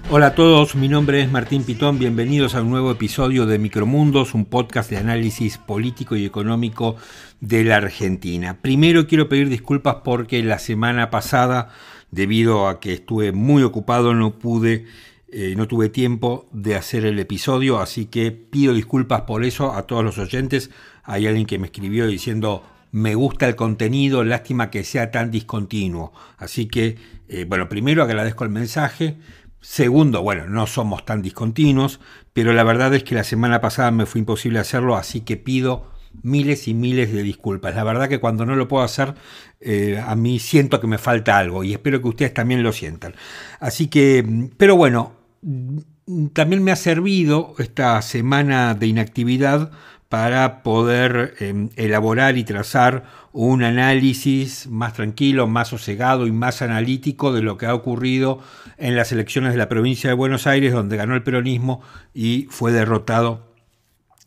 Hola a todos, mi nombre es Martín Pitón, bienvenidos a un nuevo episodio de Micromundos, un podcast de análisis político y económico de la Argentina. Primero quiero pedir disculpas porque la semana pasada, debido a que estuve muy ocupado, no tuve tiempo de hacer el episodio, así que pido disculpas por eso a todos los oyentes. Hay alguien que me escribió diciendo: me gusta el contenido, lástima que sea tan discontinuo. Así que, primero agradezco el mensaje. Segundo, no somos tan discontinuos, pero la verdad es que la semana pasada me fue imposible hacerlo, así que pido miles y miles de disculpas. La verdad que cuando no lo puedo hacer, a mí siento que me falta algo y espero que ustedes también lo sientan. Así que, pero bueno, también me ha servido esta semana de inactividad para poder elaborar y trazar un análisis más tranquilo, más sosegado y más analítico de lo que ha ocurrido en las elecciones de la provincia de Buenos Aires, donde ganó el peronismo y fue derrotado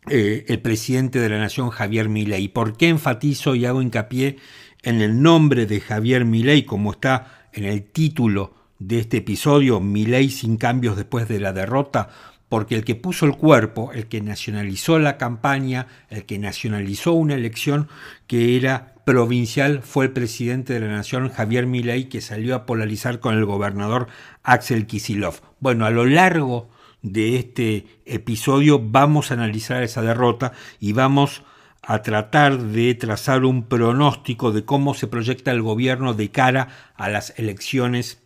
el presidente de la Nación, Javier Milei. ¿Por qué enfatizo y hago hincapié en el nombre de Javier Milei, como está en el título de este episodio, Milei sin cambios después de la derrota? Porque el que puso el cuerpo, el que nacionalizó la campaña, el que nacionalizó una elección que era provincial, fue el presidente de la Nación, Javier Milei, que salió a polarizar con el gobernador Axel Kicillof. Bueno, a lo largo de este episodio vamos a analizar esa derrota y vamos a tratar de trazar un pronóstico de cómo se proyecta el gobierno de cara a las elecciones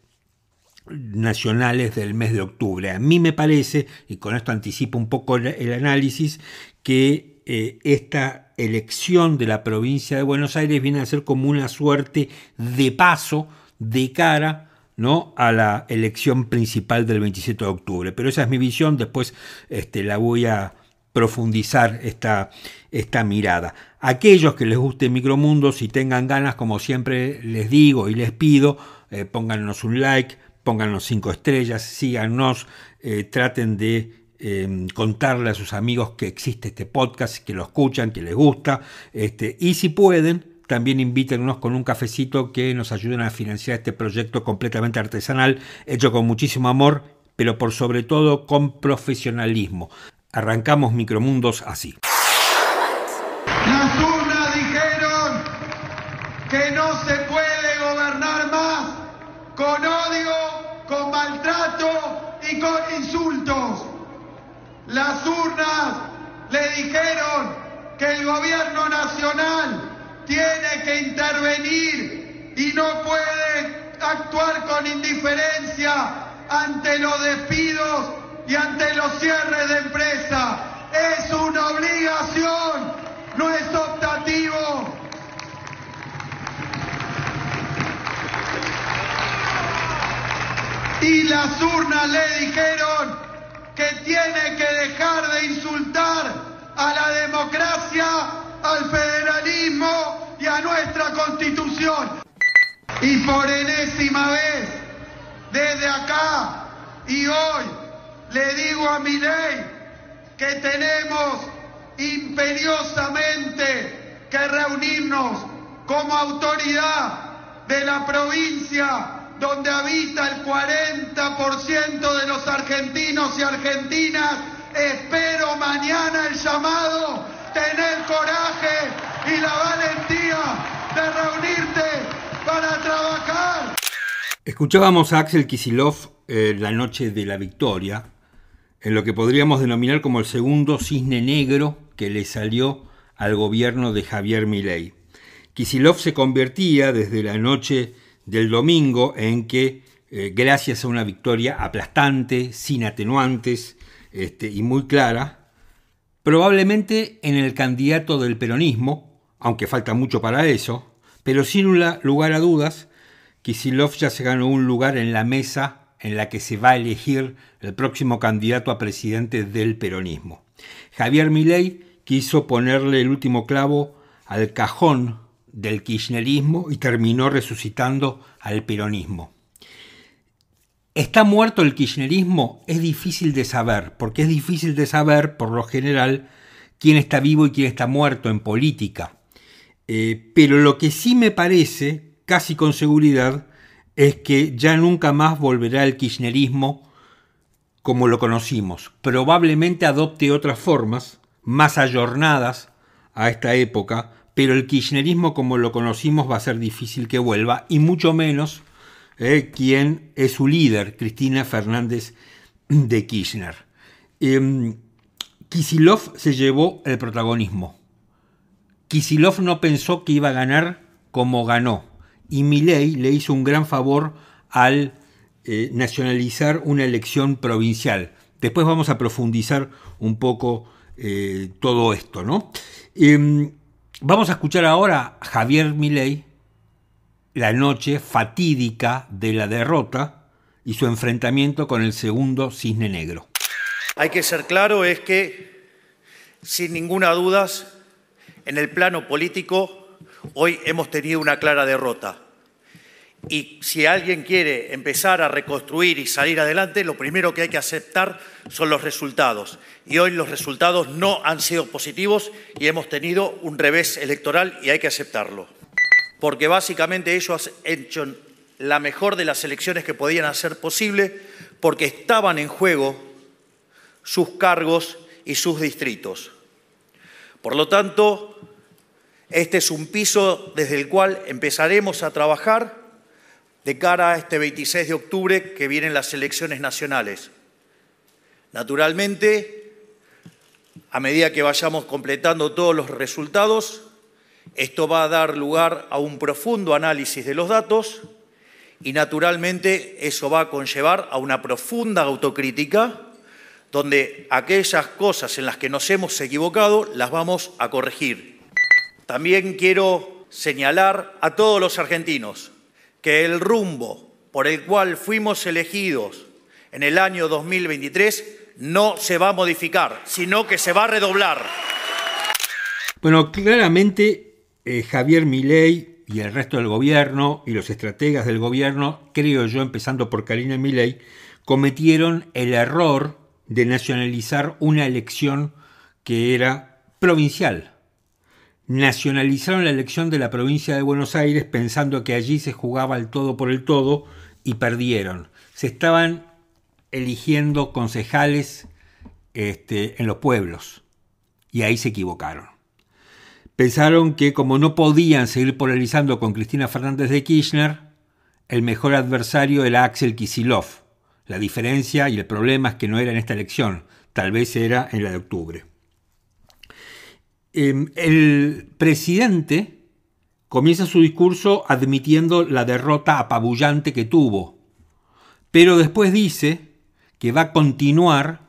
nacionales del mes de octubre. A mí me parece, y con esto anticipo un poco el análisis, que esta elección de la provincia de Buenos Aires viene a ser como una suerte de paso de cara, ¿no?, a la elección principal del 27 de octubre. Pero esa es mi visión, después la voy a profundizar esta mirada. Aquellos que les guste Micromundos, si tengan ganas, como siempre les digo y les pido, pónganos un like, pónganos 5 estrellas, síganos, traten de contarle a sus amigos que existe este podcast, que lo escuchan, que les gusta, y si pueden, también invítennos con un cafecito que nos ayuden a financiar este proyecto completamente artesanal, hecho con muchísimo amor, pero por sobre todo con profesionalismo. Arrancamos Micromundos así. Las urnas dijeron que no se puede gobernar más con odio, con maltrato y con insultos. Las urnas le dijeron que el gobierno nacional tiene que intervenir y no puede actuar con indiferencia ante los despidos y ante los cierres de empresas. Es una obligación, no es optativo. Y las urnas le dijeron que tiene que dejar de insultar a la democracia, al federalismo y a nuestra Constitución. Y por enésima vez, desde acá y hoy, le digo a Milei que tenemos imperiosamente que reunirnos como autoridad de la provincia donde habita el 40% de los argentinos y argentinas. Espero mañana el llamado, tener coraje y la valentía de reunirte para trabajar. Escuchábamos a Axel Kicillof la noche de la victoria, en lo que podríamos denominar como el segundo cisne negro que le salió al gobierno de Javier Milei. Kicillof se convertía desde la noche del domingo en que, gracias a una victoria aplastante, sin atenuantes y muy clara, probablemente en el candidato del peronismo, aunque falta mucho para eso, pero sin lugar a dudas, Kicillof ya se ganó un lugar en la mesa en la que se va a elegir el próximo candidato a presidente del peronismo. Javier Milei quiso ponerle el último clavo al cajón del kirchnerismo y terminó resucitando al peronismo. ¿Está muerto el kirchnerismo? Es difícil de saber, porque es difícil de saber, por lo general, quién está vivo y quién está muerto en política. Pero lo que sí me parece, casi con seguridad, es que ya nunca más volverá el kirchnerismo como lo conocimos. Probablemente adopte otras formas, más ayornadas a esta época, pero el kirchnerismo como lo conocimos va a ser difícil que vuelva, y mucho menos quien es su líder, Cristina Fernández de Kirchner. Kicillof se llevó el protagonismo. Kicillof no pensó que iba a ganar como ganó, y Milei le hizo un gran favor al nacionalizar una elección provincial. Después vamos a profundizar un poco todo esto, ¿no? Vamos a escuchar ahora a Javier Milei, la noche fatídica de la derrota y su enfrentamiento con el segundo cisne negro. Hay que ser claro, es que, sin ninguna duda, en el plano político, hoy hemos tenido una clara derrota. Y si alguien quiere empezar a reconstruir y salir adelante, lo primero que hay que aceptar son los resultados. Y hoy los resultados no han sido positivos y hemos tenido un revés electoral y hay que aceptarlo. Porque básicamente ellos han hecho la mejor de las elecciones que podían hacer posible, porque estaban en juego sus cargos y sus distritos. Por lo tanto, este es un piso desde el cual empezaremos a trabajar de cara a este 26 de octubre que vienen las elecciones nacionales. Naturalmente, a medida que vayamos completando todos los resultados, esto va a dar lugar a un profundo análisis de los datos y naturalmente eso va a conllevar a una profunda autocrítica donde aquellas cosas en las que nos hemos equivocado las vamos a corregir. También quiero señalar a todos los argentinos que el rumbo por el cual fuimos elegidos en el año 2023 no se va a modificar, sino que se va a redoblar. Bueno, claramente Javier Milei y el resto del gobierno y los estrategas del gobierno, creo yo, empezando por Karina Milei, cometieron el error de nacionalizar una elección que era provincial. Nacionalizaron la elección de la provincia de Buenos Aires pensando que allí se jugaba el todo por el todo y perdieron. Se estaban eligiendo concejales en los pueblos y ahí se equivocaron. Pensaron que como no podían seguir polarizando con Cristina Fernández de Kirchner, el mejor adversario era Axel Kicillof. La diferencia y el problema es que no era en esta elección, tal vez era en la de octubre. El presidente comienza su discurso admitiendo la derrota apabullante que tuvo, pero después dice que va a continuar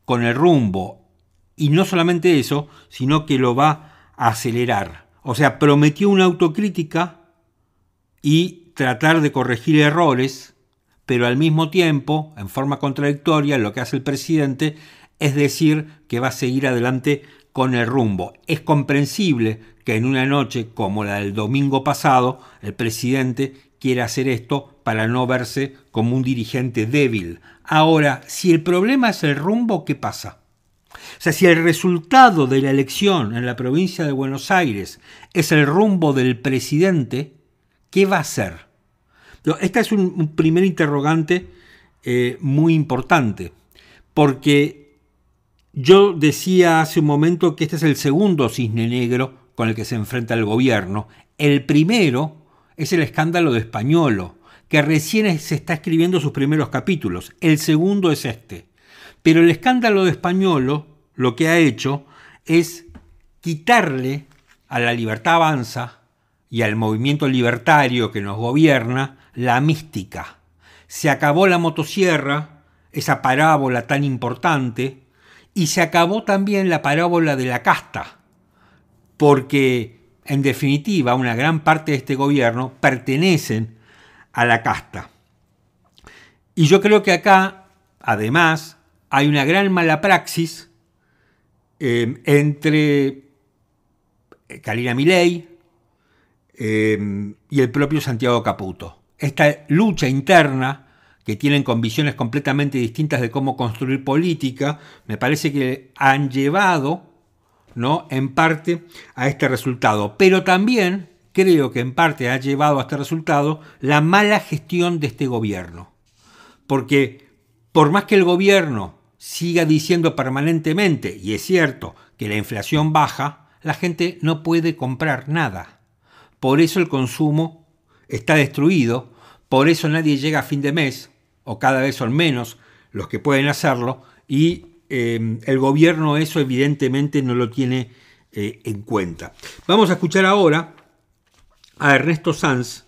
con el rumbo, y no solamente eso, sino que lo va a acelerar. O sea, prometió una autocrítica y tratar de corregir errores, pero al mismo tiempo, en forma contradictoria, lo que hace el presidente es decir que va a seguir adelante con el rumbo. Es comprensible que en una noche como la del domingo pasado, el presidente quiera hacer esto para no verse como un dirigente débil. Ahora, si el problema es el rumbo, ¿qué pasa? O sea, si el resultado de la elección en la provincia de Buenos Aires es el rumbo del presidente, ¿qué va a hacer? Este es un primer interrogante muy importante, porque yo decía hace un momento que este es el segundo cisne negro con el que se enfrenta el gobierno. El primero es el escándalo de Españolo, que recién se está escribiendo sus primeros capítulos. El segundo es este. Pero el escándalo de Españolo lo que ha hecho es quitarle a la Libertad Avanza y al movimiento libertario que nos gobierna la mística. Se acabó la motosierra, esa parábola tan importante, y se acabó también la parábola de la casta, porque en definitiva una gran parte de este gobierno pertenecen a la casta. Y yo creo que acá, además, hay una gran mala praxis entre Karina Milei y el propio Santiago Caputo. Esta lucha interna que tienen con visiones completamente distintas de cómo construir política, me parece que han llevado, ¿no?, en parte a este resultado. Pero también creo que en parte ha llevado a este resultado la mala gestión de este gobierno. Porque por más que el gobierno siga diciendo permanentemente, y es cierto, que la inflación baja, la gente no puede comprar nada. Por eso el consumo está destruido, por eso nadie llega a fin de mes, o cada vez son menos los que pueden hacerlo, y el gobierno eso evidentemente no lo tiene en cuenta. Vamos a escuchar ahora a Ernesto Sanz.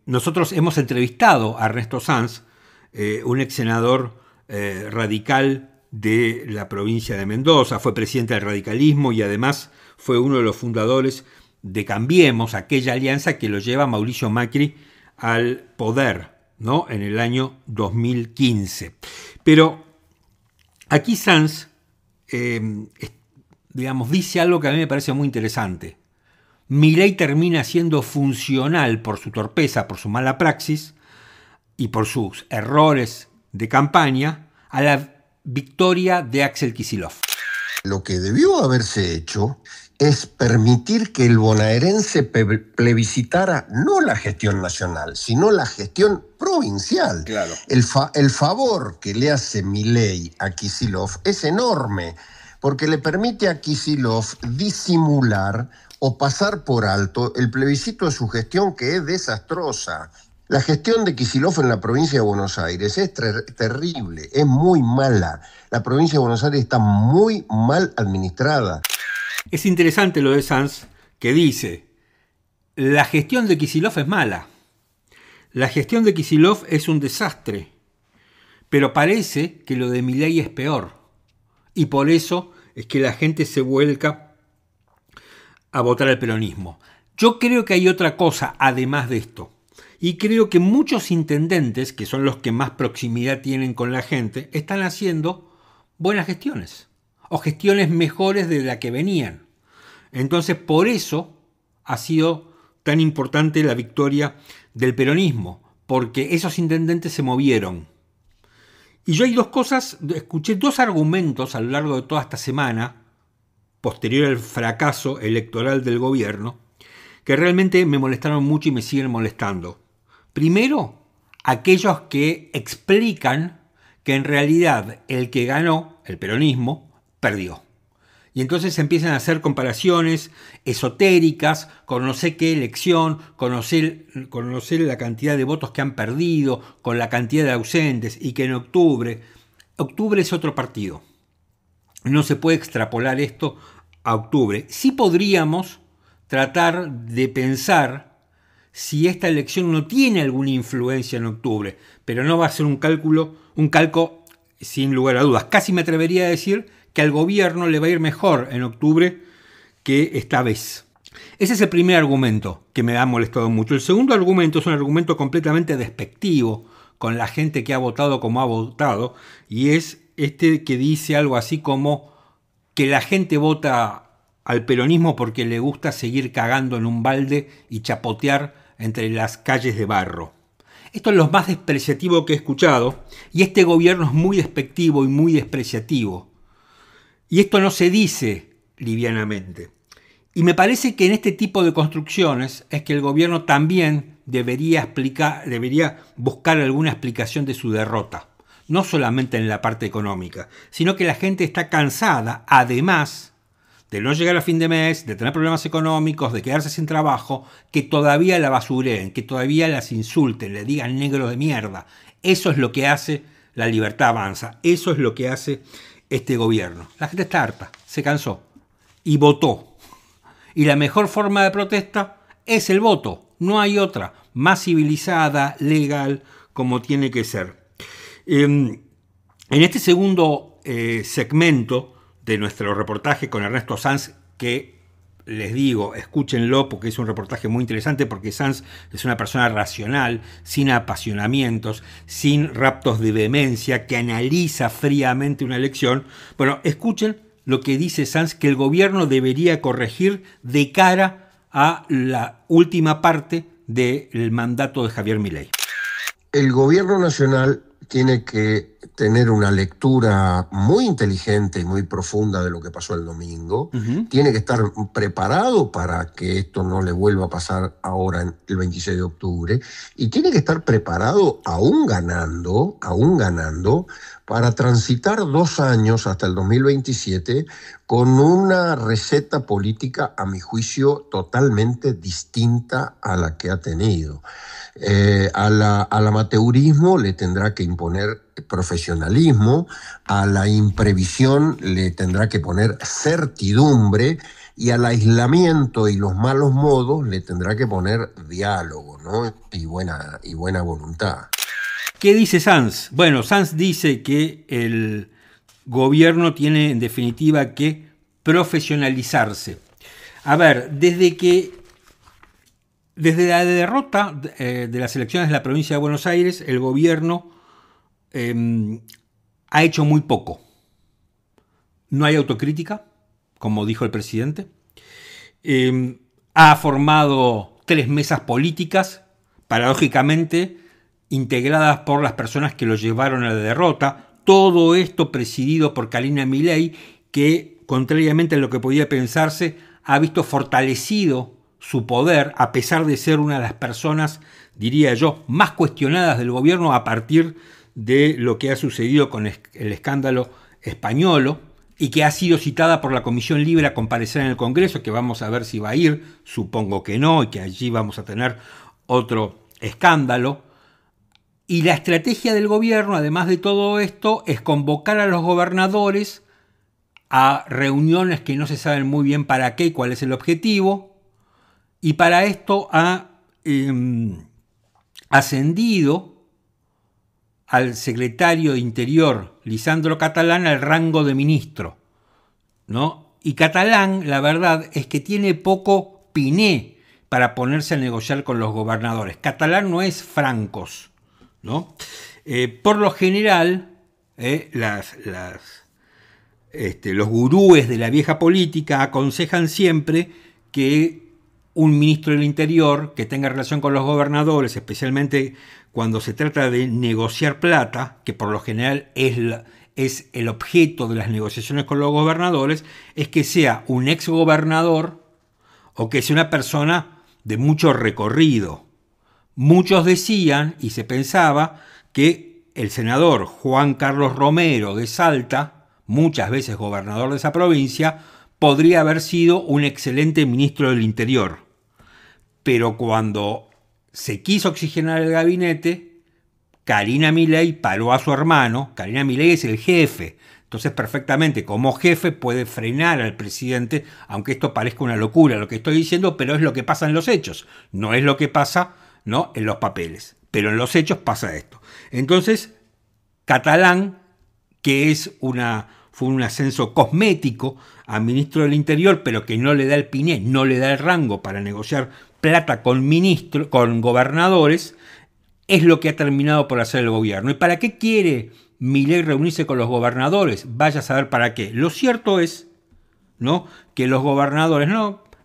Nosotros hemos entrevistado a Ernesto Sanz, un ex senador radical de la provincia de Mendoza, fue presidente del radicalismo y además fue uno de los fundadores de Cambiemos, aquella alianza que lo lleva a Mauricio Macri al poder, ¿no?, en el año 2015. Pero aquí Sanz, dice algo que a mí me parece muy interesante. Milei termina siendo funcional por su torpeza, por su mala praxis y por sus errores de campaña a la victoria de Axel Kicillof. Lo que debió haberse hecho es permitir que el bonaerense plebiscitara no la gestión nacional, sino la gestión provincial. Claro. El favor que le hace Milei a Kicillof es enorme, porque le permite a Kicillof disimular o pasar por alto el plebiscito de su gestión, que es desastrosa. La gestión de Kicillof en la provincia de Buenos Aires es terrible, es muy mala. La provincia de Buenos Aires está muy mal administrada. Es interesante lo de Sanz, que dice, la gestión de Kicillof es mala, la gestión de Kicillof es un desastre, pero parece que lo de Milei es peor, y por eso es que la gente se vuelca a votar al peronismo. Yo creo que hay otra cosa además de esto, y creo que muchos intendentes, que son los que más proximidad tienen con la gente, están haciendo buenas gestiones, o gestiones mejores de la que venían. Entonces, por eso ha sido tan importante la victoria del peronismo, porque esos intendentes se movieron. Y yo escuché dos argumentos a lo largo de toda esta semana, posterior al fracaso electoral del gobierno, que realmente me molestaron mucho y me siguen molestando. Primero, aquellos que explican que en realidad el que ganó, el peronismo, perdió. Y entonces empiezan a hacer comparaciones esotéricas con no sé qué elección, conocer la cantidad de votos que han perdido, con la cantidad de ausentes, y que en octubre es otro partido. No se puede extrapolar esto a octubre. Sí podríamos tratar de pensar si esta elección no tiene alguna influencia en octubre, pero no va a ser un calco sin lugar a dudas. Casi me atrevería a decir que al gobierno le va a ir mejor en octubre que esta vez. Ese es el primer argumento que me ha molestado mucho. El segundo argumento es un argumento completamente despectivo con la gente que ha votado como ha votado, y es este que dice algo así como que la gente vota al peronismo porque le gusta seguir cagando en un balde y chapotear entre las calles de barro. Esto es lo más despreciativo que he escuchado, y este gobierno es muy despectivo y muy despreciativo. Y esto no se dice livianamente. Y me parece que en este tipo de construcciones es que el gobierno también debería buscar alguna explicación de su derrota. No solamente en la parte económica, sino que la gente está cansada, además de no llegar a fin de mes, de tener problemas económicos, de quedarse sin trabajo, que todavía la basureen, que todavía las insulten, le digan negro de mierda. Eso es lo que hace La Libertad Avanza. Eso es lo que hace este gobierno. La gente está harta, se cansó y votó. Y la mejor forma de protesta es el voto. No hay otra. Más civilizada, legal, como tiene que ser. En este segundo segmento de nuestro reportaje con Ernesto Sanz, que les digo, escúchenlo porque es un reportaje muy interesante, porque Sanz es una persona racional, sin apasionamientos, sin raptos de vehemencia, que analiza fríamente una elección. Bueno, escuchen lo que dice Sanz que el gobierno debería corregir de cara a la última parte del mandato de Javier Milei. el gobierno nacional tiene que tener una lectura muy inteligente y muy profunda de lo que pasó el domingo. Tiene que estar preparado para que esto no le vuelva a pasar ahora el 26 de octubre. Y tiene que estar preparado, aún ganando, para transitar 2 años hasta el 2027 con una receta política, a mi juicio, totalmente distinta a la que ha tenido. Al amateurismo le tendrá que imponer profesionalismo, a la imprevisión le tendrá que poner certidumbre y al aislamiento y los malos modos le tendrá que poner diálogo, ¿no? y buena voluntad. ¿Qué dice Sanz? Bueno, Sanz dice que el gobierno tiene en definitiva que profesionalizarse. A ver, desde la derrota de las elecciones de la provincia de Buenos Aires, el gobierno ha hecho muy poco. No hay autocrítica, como dijo el presidente. Ha formado 3 mesas políticas, paradójicamente integradas por las personas que lo llevaron a la derrota. Todo esto presidido por Karina Milei, que, contrariamente a lo que podía pensarse, ha visto fortalecido su poder, a pesar de ser una de las personas, diría yo, más cuestionadas del gobierno a partir de lo que ha sucedido con el escándalo Españolo, y que ha sido citada por la Comisión Libre a comparecer en el Congreso, que vamos a ver si va a ir, supongo que no, y que allí vamos a tener otro escándalo. Y la estrategia del gobierno, además de todo esto, es convocar a los gobernadores a reuniones que no se saben muy bien para qué y cuál es el objetivo, y para esto ha ascendido al secretario de Interior, Lisandro Catalán, al rango de ministro, ¿no? Y Catalán, la verdad, es que tiene poco piné para ponerse a negociar con los gobernadores. Catalán no es Francos, ¿no? Por lo general, los gurúes de la vieja política aconsejan siempre que un ministro del Interior que tenga relación con los gobernadores, especialmente cuando se trata de negociar plata, que por lo general es el objeto de las negociaciones con los gobernadores, es que sea un exgobernador o que sea una persona de mucho recorrido. Muchos decían y se pensaba que el senador Juan Carlos Romero de Salta, muchas veces gobernador de esa provincia, podría haber sido un excelente ministro del Interior. Pero cuando se quiso oxigenar el gabinete, Karina Milei paró a su hermano. Karina Milei es el jefe, entonces perfectamente como jefe puede frenar al presidente, aunque esto parezca una locura lo que estoy diciendo, pero es lo que pasa en los hechos, no es lo que pasa, ¿no?, en los papeles, pero en los hechos pasa esto. Entonces, Catalán, que fue un ascenso cosmético a ministro del Interior, pero que no le da el piné, no le da el rango para negociar plata con gobernadores, es lo que ha terminado por hacer el gobierno. ¿Y para qué quiere Milei reunirse con los gobernadores? Vaya a saber para qué. Lo cierto es, ¿no?, que los gobernadores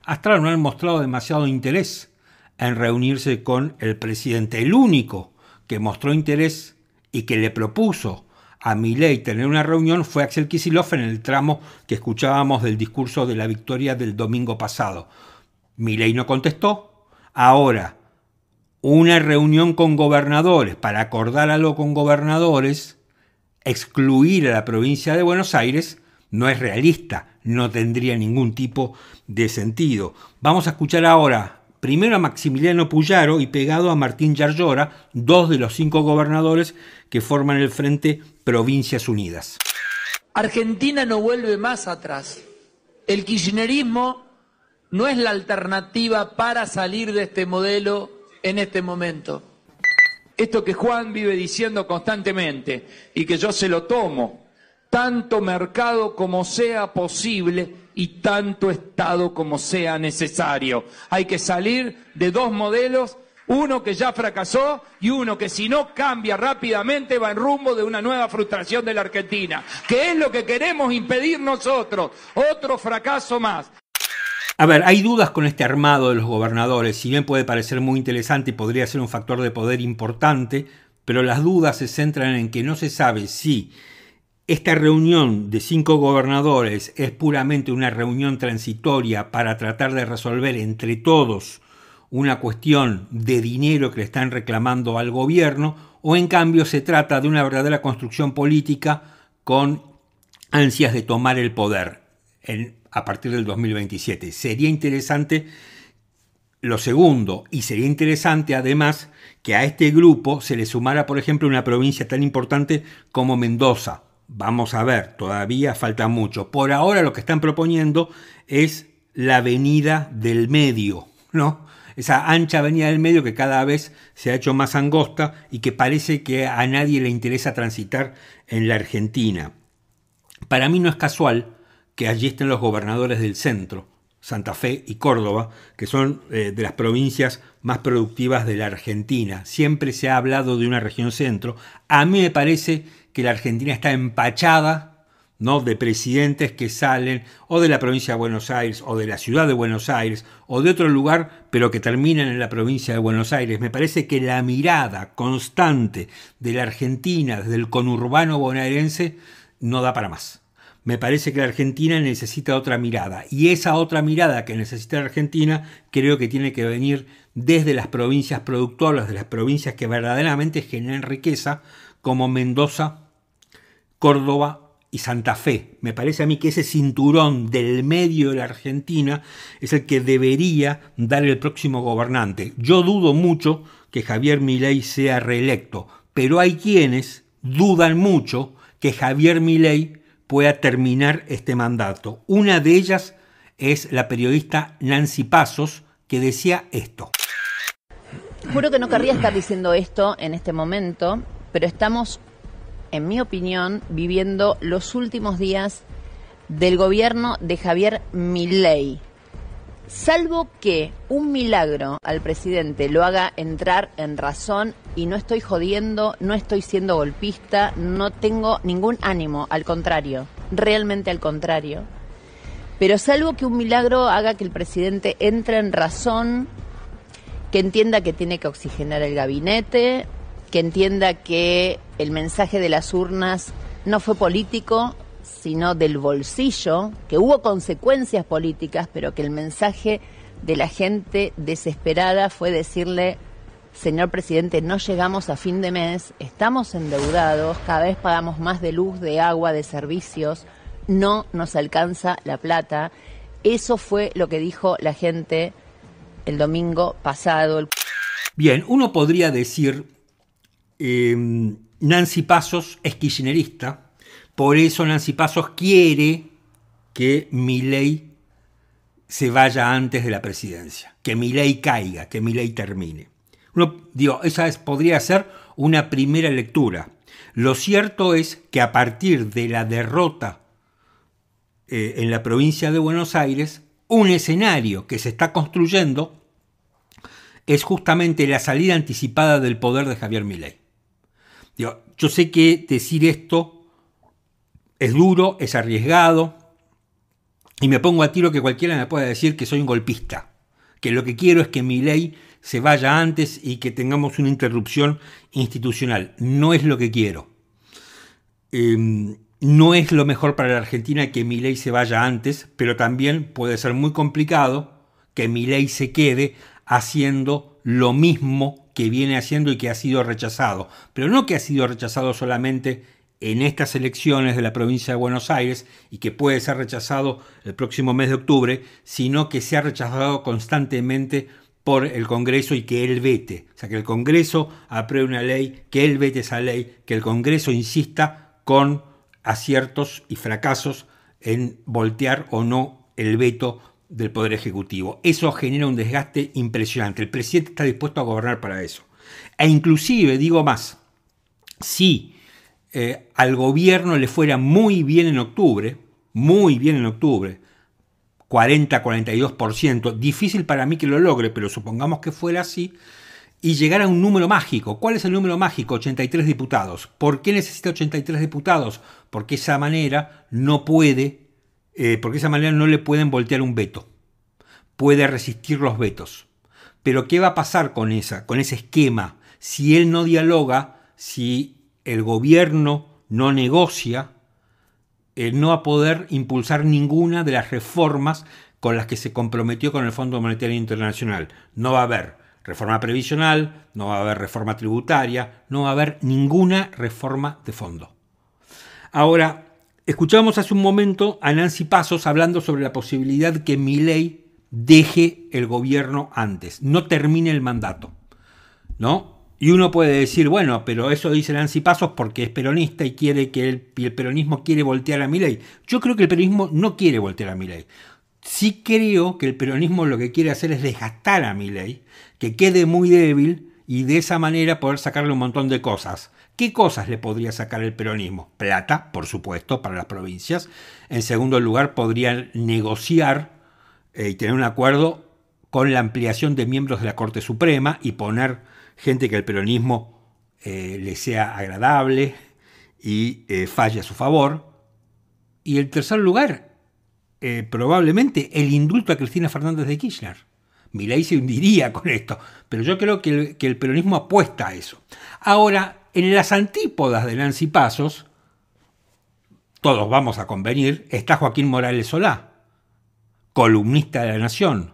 hasta ahora no han mostrado demasiado interés en reunirse con el presidente. El único que mostró interés y que le propuso a Milei tener una reunión fue Axel Kicillof en el tramo que escuchábamos del discurso de la victoria del domingo pasado. Milei no contestó. Ahora, una reunión con gobernadores para acordar algo con gobernadores, excluir a la provincia de Buenos Aires, no es realista, no tendría ningún tipo de sentido. Vamos a escuchar ahora primero a Maximiliano Puyaro y pegado a Martín Yarlora, 2 de los 5 gobernadores que forman el Frente Provincias Unidas. Argentina no vuelve más atrás. El kirchnerismo no es la alternativa para salir de este modelo en este momento. Esto que Juan vive diciendo constantemente y que yo se lo tomo, tanto mercado como sea posible y tanto Estado como sea necesario. Hay que salir de 2 modelos, uno que ya fracasó y uno que si no cambia rápidamente va en rumbo de una nueva frustración de la Argentina, que es lo que queremos impedir nosotros, otro fracaso más. A ver, hay dudas con este armado de los gobernadores, si bien puede parecer muy interesante y podría ser un factor de poder importante, pero las dudas se centran en que no se sabe si esta reunión de 5 gobernadores es puramente una reunión transitoria para tratar de resolver entre todos una cuestión de dinero que le están reclamando al gobierno, o en cambio se trata de una verdadera construcción política con ansias de tomar el poder a partir del 2027. Sería interesante lo segundo, y sería interesante además que a este grupo se le sumara, por ejemplo, una provincia tan importante como Mendoza. Vamos a ver, todavía falta mucho. Por ahora lo que están proponiendo es la avenida del medio, ¿no? Esa ancha avenida del medio que cada vez se ha hecho más angosta y que parece que a nadie le interesa transitar en la Argentina. Para mí no es casual que allí estén los gobernadores del centro, Santa Fe y Córdoba, que son de las provincias más productivas de la Argentina. Siempre se ha hablado de una región centro. A mí me parece que la Argentina está empachada, ¿no?, de presidentes que salen o de la provincia de Buenos Aires o de la ciudad de Buenos Aires o de otro lugar, pero que terminan en la provincia de Buenos Aires. Me parece que la mirada constante de la Argentina desde el conurbano bonaerense no da para más. Me parece que la Argentina necesita otra mirada, y esa otra mirada que necesita la Argentina creo que tiene que venir desde las provincias productoras, de las provincias que verdaderamente generan riqueza, como Mendoza, Córdoba y Santa Fe. Me parece a mí que ese cinturón del medio de la Argentina es el que debería dar el próximo gobernante. Yo dudo mucho que Javier Milei sea reelecto, pero hay quienes dudan mucho que Javier Milei pueda terminar este mandato. Una de ellas es la periodista Nancy Pasos, que decía esto. Juro que no querría estar diciendo esto en este momento, pero estamos, en mi opinión, viviendo los últimos días del gobierno de Javier Milei. Salvo que un milagro al presidente lo haga entrar en razón, y no estoy jodiendo, no estoy siendo golpista, no tengo ningún ánimo, al contrario, realmente al contrario. Pero salvo que un milagro haga que el presidente entre en razón, que entienda que tiene que oxigenar el gabinete, que entienda que el mensaje de las urnas no fue político, sino del bolsillo, que hubo consecuencias políticas, pero que el mensaje de la gente desesperada fue decirle: señor presidente, no llegamos a fin de mes, estamos endeudados, cada vez pagamos más de luz, de agua, de servicios, no nos alcanza la plata. Eso fue lo que dijo la gente el domingo pasado. Bien, uno podría decir, Nancy Pasos es kirchnerista, por eso Nancy Pasos quiere que Milei se vaya antes de la presidencia, que Milei caiga, que Milei termine. Esa podría ser una primera lectura. Lo cierto es que a partir de la derrota en la provincia de Buenos Aires, un escenario que se está construyendo es justamente la salida anticipada del poder de Javier Milei. Yo sé que decir esto es duro, es arriesgado, y me pongo a tiro que cualquiera me pueda decir que soy un golpista, que lo que quiero es que Milei se vaya antes y que tengamos una interrupción institucional. No es lo que quiero. No es lo mejor para la Argentina que Milei se vaya antes, pero también puede ser muy complicado que Milei se quede haciendo lo mismo que viene haciendo y que ha sido rechazado. Pero no que ha sido rechazado solamente en estas elecciones de la provincia de Buenos Aires y que puede ser rechazado el próximo mes de octubre, sino que se ha rechazado constantemente por el Congreso y que él vete. O sea, que el Congreso apruebe una ley, que él vete esa ley, que el Congreso insista con aciertos y fracasos en voltear o no el veto del Poder Ejecutivo. Eso genera un desgaste impresionante. El presidente está dispuesto a gobernar para eso. E inclusive, digo más, si al gobierno le fuera muy bien en octubre, 40-42%, difícil para mí que lo logre, pero supongamos que fuera así, y llegar a un número mágico. ¿Cuál es el número mágico? 83 diputados. ¿Por qué necesita 83 diputados? Porque esa manera no le pueden voltear un veto. Puede resistir los vetos. Pero ¿qué va a pasar con ese esquema? Si él no dialoga, si el gobierno no negocia, no va a poder impulsar ninguna de las reformas con las que se comprometió con el Fondo Monetario Internacional. No va a haber reforma previsional, no va a haber reforma tributaria, no va a haber ninguna reforma de fondo. Ahora, escuchamos hace un momento a Nancy Pasos hablando sobre la posibilidad que Milei deje el gobierno antes, no termine el mandato, ¿no? Y uno puede decir, bueno, pero eso dice Nancy Pasos porque es peronista y quiere que el peronismo quiere voltear a Milei. Yo creo que el peronismo no quiere voltear a Milei. Sí creo que el peronismo lo que quiere hacer es desgastar a Milei, que quede muy débil y de esa manera poder sacarle un montón de cosas. ¿Qué cosas le podría sacar el peronismo? Plata, por supuesto, para las provincias. En segundo lugar, podrían negociar y tener un acuerdo con la ampliación de miembros de la Corte Suprema y poner gente que al peronismo le sea agradable y falle a su favor. Y en tercer lugar, probablemente el indulto a Cristina Fernández de Kirchner. Milei se hundiría con esto, pero yo creo que el peronismo apuesta a eso. Ahora, en las antípodas de Nancy Pasos, todos vamos a convenir, está Joaquín Morales Solá, columnista de La Nación,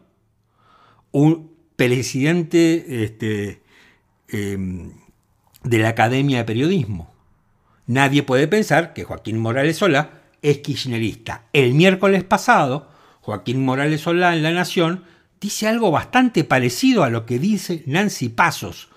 un presidente de la Academia de Periodismo. Nadie puede pensar que Joaquín Morales Solá es kirchnerista. El miércoles pasado, Joaquín Morales Solá en La Nación dice algo bastante parecido a lo que dice Nancy Pasos.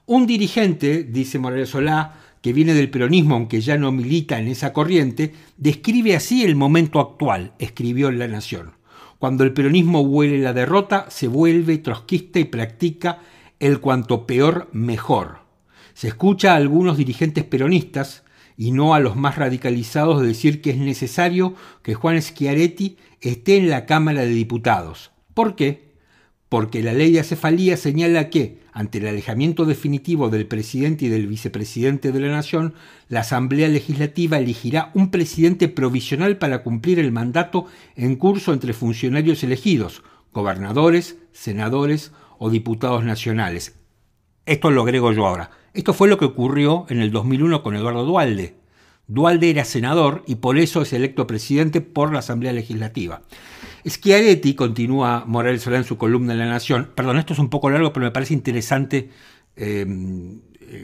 Un dirigente, dice Morales Solá, que viene del peronismo, aunque ya no milita en esa corriente, describe así el momento actual, escribió en La Nación. Cuando el peronismo huele la derrota, se vuelve trotskista y practica el cuanto peor mejor. Se escucha a algunos dirigentes peronistas, y no a los más radicalizados, decir que es necesario que Juan Schiaretti esté en la Cámara de Diputados. ¿Por qué? Porque la ley de acefalía señala que, ante el alejamiento definitivo del presidente y del vicepresidente de la Nación, la Asamblea Legislativa elegirá un presidente provisional para cumplir el mandato en curso entre funcionarios elegidos, gobernadores, senadores o diputados nacionales. Esto lo agrego yo ahora. Esto fue lo que ocurrió en el 2001 con Eduardo Duhalde. Duhalde era senador y por eso es electo presidente por la Asamblea Legislativa. Schiaretti, continúa Morales Solá en su columna en La Nación, perdón, esto es un poco largo, pero me parece interesante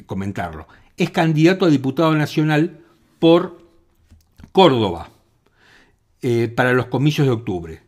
comentarlo. Es candidato a diputado nacional por Córdoba para los comicios de octubre.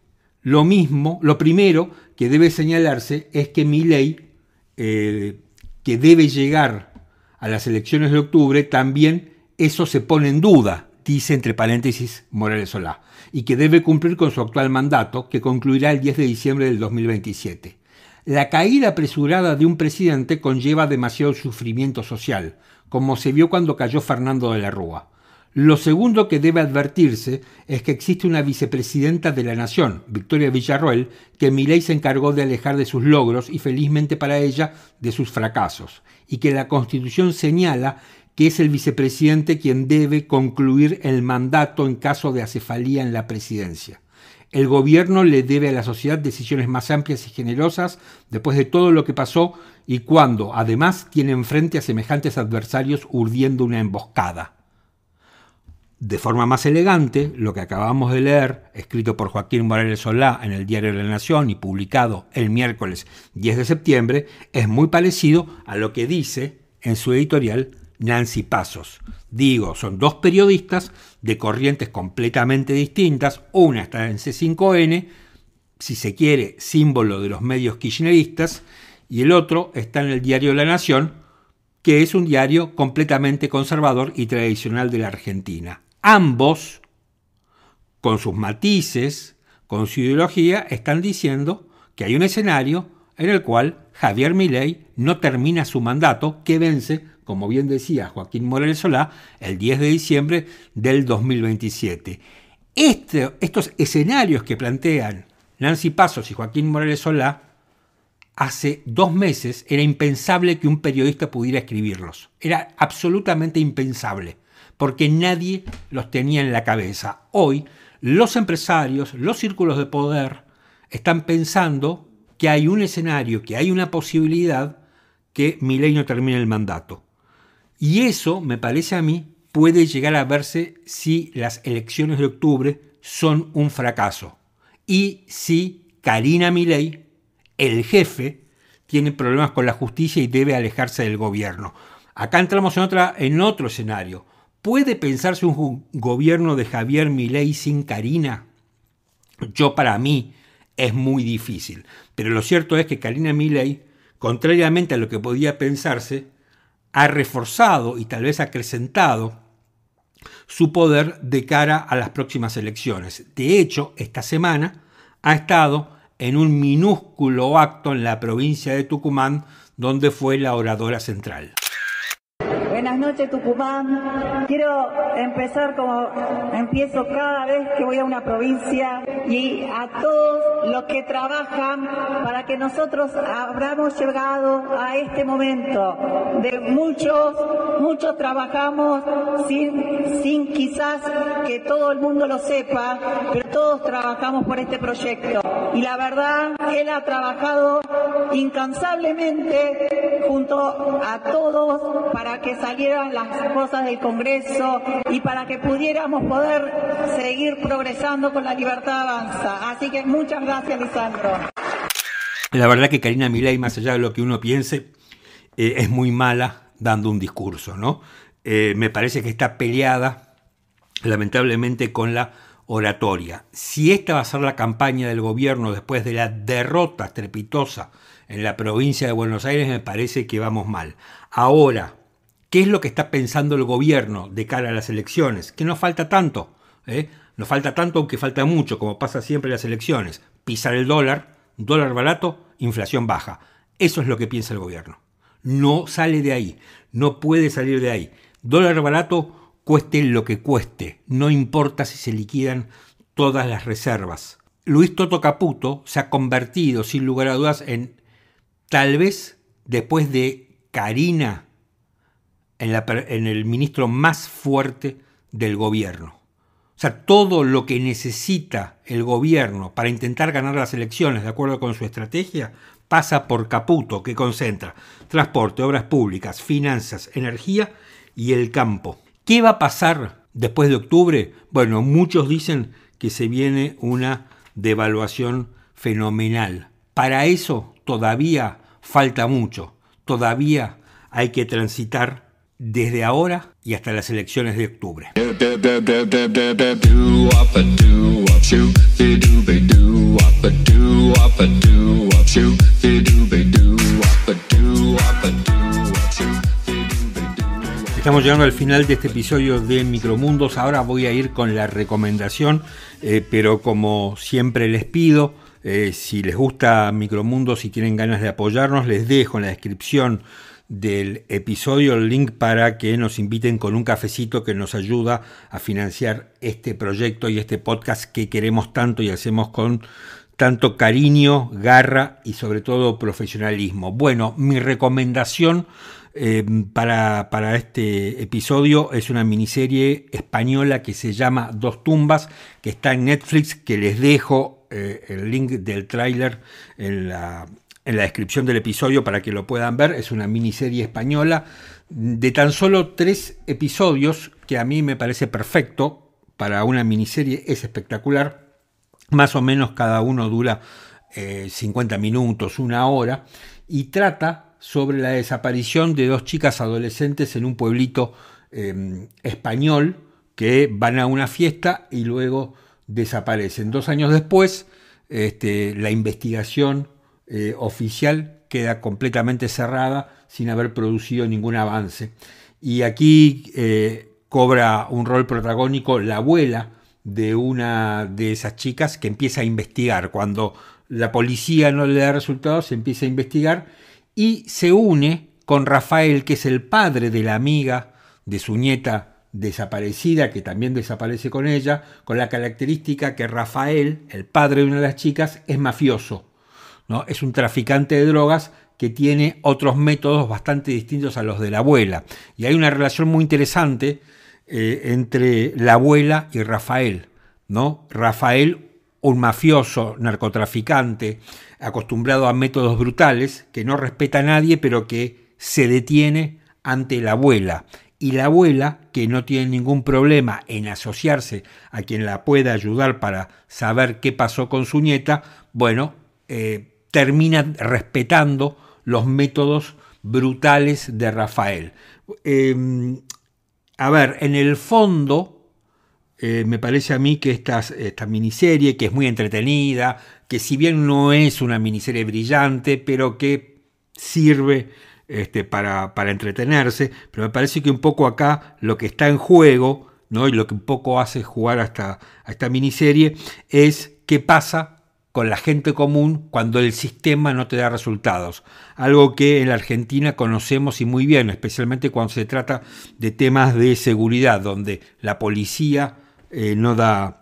Lo primero que debe señalarse es que Milei, que debe llegar a las elecciones de octubre, también eso se pone en duda, dice entre paréntesis Morales Solá, y que debe cumplir con su actual mandato, que concluirá el 10 de diciembre del 2027. La caída apresurada de un presidente conlleva demasiado sufrimiento social, como se vio cuando cayó Fernando de la Rúa. Lo segundo que debe advertirse es que existe una vicepresidenta de la Nación, Victoria Villarroel, que Milei se encargó de alejar de sus logros y felizmente para ella de sus fracasos, y que la Constitución señala que es el vicepresidente quien debe concluir el mandato en caso de acefalía en la presidencia. El gobierno le debe a la sociedad decisiones más amplias y generosas después de todo lo que pasó y cuando, además, tiene enfrente a semejantes adversarios urdiendo una emboscada. De forma más elegante, lo que acabamos de leer, escrito por Joaquín Morales Solá en el Diario de la Nación y publicado el miércoles 10 de septiembre, es muy parecido a lo que dice en su editorial Nancy Pasos. Digo, son dos periodistas de corrientes completamente distintas. Una está en C5N, si se quiere, símbolo de los medios kirchneristas, y el otro está en el Diario de la Nación, que es un diario completamente conservador y tradicional de la Argentina. Ambos, con sus matices, con su ideología, están diciendo que hay un escenario en el cual Javier Milei no termina su mandato, que vence, como bien decía Joaquín Morales Solá, el 10 de diciembre del 2027. Estos escenarios que plantean Nancy Pasos y Joaquín Morales Solá, hace 2 meses era impensable que un periodista pudiera escribirlos. Era absolutamente impensable, porque nadie los tenía en la cabeza. Hoy, los empresarios, los círculos de poder, están pensando que hay un escenario, que hay una posibilidad que Milei no termine el mandato. Y eso, me parece a mí, puede llegar a verse si las elecciones de octubre son un fracaso. Y si Karina Milei, el jefe, tiene problemas con la justicia y debe alejarse del gobierno. Acá entramos en otro escenario. ¿Puede pensarse un gobierno de Javier Milei sin Karina? Para mí, es muy difícil. Pero lo cierto es que Karina Milei, contrariamente a lo que podía pensarse, ha reforzado y tal vez acrecentado su poder de cara a las próximas elecciones. De hecho, esta semana ha estado en un minúsculo acto en la provincia de Tucumán, donde fue la oradora central. Buenas noches, Tucumán. Quiero empezar como empiezo cada vez que voy a una provincia, y a todos los que trabajan para que nosotros habramos llegado a este momento. De muchos trabajamos sin quizás que todo el mundo lo sepa, pero todos trabajamos por este proyecto. Y la verdad, él ha trabajado incansablemente junto a todos para que salieran las cosas del Congreso y para que pudiéramos poder seguir progresando con la Libertad Avanza. Así que muchas gracias, Lisandro. La verdad que Karina Milei, más allá de lo que uno piense, es muy mala dando un discurso, ¿no? Me parece que está peleada, lamentablemente, con la oratoria. Si esta va a ser la campaña del gobierno después de la derrota estrepitosa en la provincia de Buenos Aires, me parece que vamos mal. Ahora, ¿qué es lo que está pensando el gobierno de cara a las elecciones? Que no falta tanto, no falta tanto, aunque falta mucho, como pasa siempre en las elecciones. Pisar el dólar barato, inflación baja. Eso es lo que piensa el gobierno. No sale de ahí, no puede salir de ahí. Dólar barato, cueste lo que cueste, no importa si se liquidan todas las reservas. Luis Toto Caputo se ha convertido, sin lugar a dudas, en, tal vez después de Karina, en el ministro más fuerte del gobierno. O sea, todo lo que necesita el gobierno para intentar ganar las elecciones de acuerdo con su estrategia pasa por Caputo, que concentra transporte, obras públicas, finanzas, energía y el campo. ¿Qué va a pasar después de octubre? Bueno, muchos dicen que se viene una devaluación fenomenal. Para eso todavía falta mucho. Todavía hay que transitar desde ahora y hasta las elecciones de octubre. Estamos llegando al final de este episodio de Micromundos. Ahora voy a ir con la recomendación, pero como siempre les pido, si les gusta Micromundos y tienen ganas de apoyarnos, les dejo en la descripción del episodio el link para que nos inviten con un cafecito que nos ayuda a financiar este proyecto y este podcast que queremos tanto y hacemos con tanto cariño, garra y sobre todo profesionalismo. Bueno, mi recomendación para este episodio es una miniserie española que se llama Dos tumbas, que está en Netflix, que les dejo el link del tráiler en la descripción del episodio para que lo puedan ver. Es una miniserie española de tan solo 3 episodios, que a mí me parece perfecto para una miniserie, es espectacular. Más o menos cada uno dura 50 minutos, 1 hora, y trata sobre la desaparición de 2 chicas adolescentes en un pueblito español que van a una fiesta y luego desaparecen. 2 años después, la investigación oficial queda completamente cerrada sin haber producido ningún avance. Y aquí cobra un rol protagónico la abuela de una de esas chicas, que empieza a investigar. Cuando la policía no le da resultados, se empieza a investigar y se une con Rafael, que es el padre de la amiga de su nieta desaparecida, que también desaparece con ella, con la característica que Rafael, el padre de una de las chicas, es mafioso, ¿no? Es un traficante de drogas que tiene otros métodos bastante distintos a los de la abuela. Y hay una relación muy interesante entre la abuela y Rafael, ¿no? Rafael, un mafioso, narcotraficante, acostumbrado a métodos brutales, que no respeta a nadie, pero que se detiene ante la abuela. Y la abuela, que no tiene ningún problema en asociarse a quien la pueda ayudar para saber qué pasó con su nieta, bueno, termina respetando los métodos brutales de Rafael. A ver, en el fondo, me parece a mí que esta miniserie, que es muy entretenida, que si bien no es una miniserie brillante, pero que sirve para entretenerse, pero me parece que un poco acá lo que está en juego, ¿no? Y lo que un poco hace jugar a esta miniserie es qué pasa con la gente común cuando el sistema no te da resultados. Algo que en la Argentina conocemos y muy bien, especialmente cuando se trata de temas de seguridad, donde la policía no da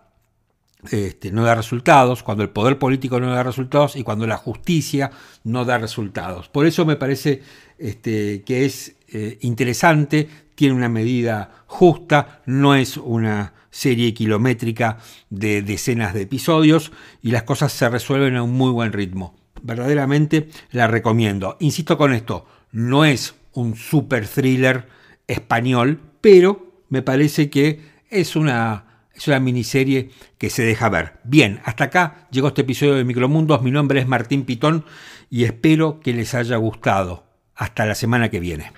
resultados, cuando el poder político no da resultados y cuando la justicia no da resultados. Por eso me parece que es interesante, tiene una medida justa, no es una serie kilométrica de decenas de episodios y las cosas se resuelven a un muy buen ritmo. Verdaderamente la recomiendo. Insisto con esto, no es un super thriller español, pero me parece que es una miniserie que se deja ver. Bien, hasta acá llegó este episodio de Micromundos. Mi nombre es Martín Pitón y espero que les haya gustado. Hasta la semana que viene.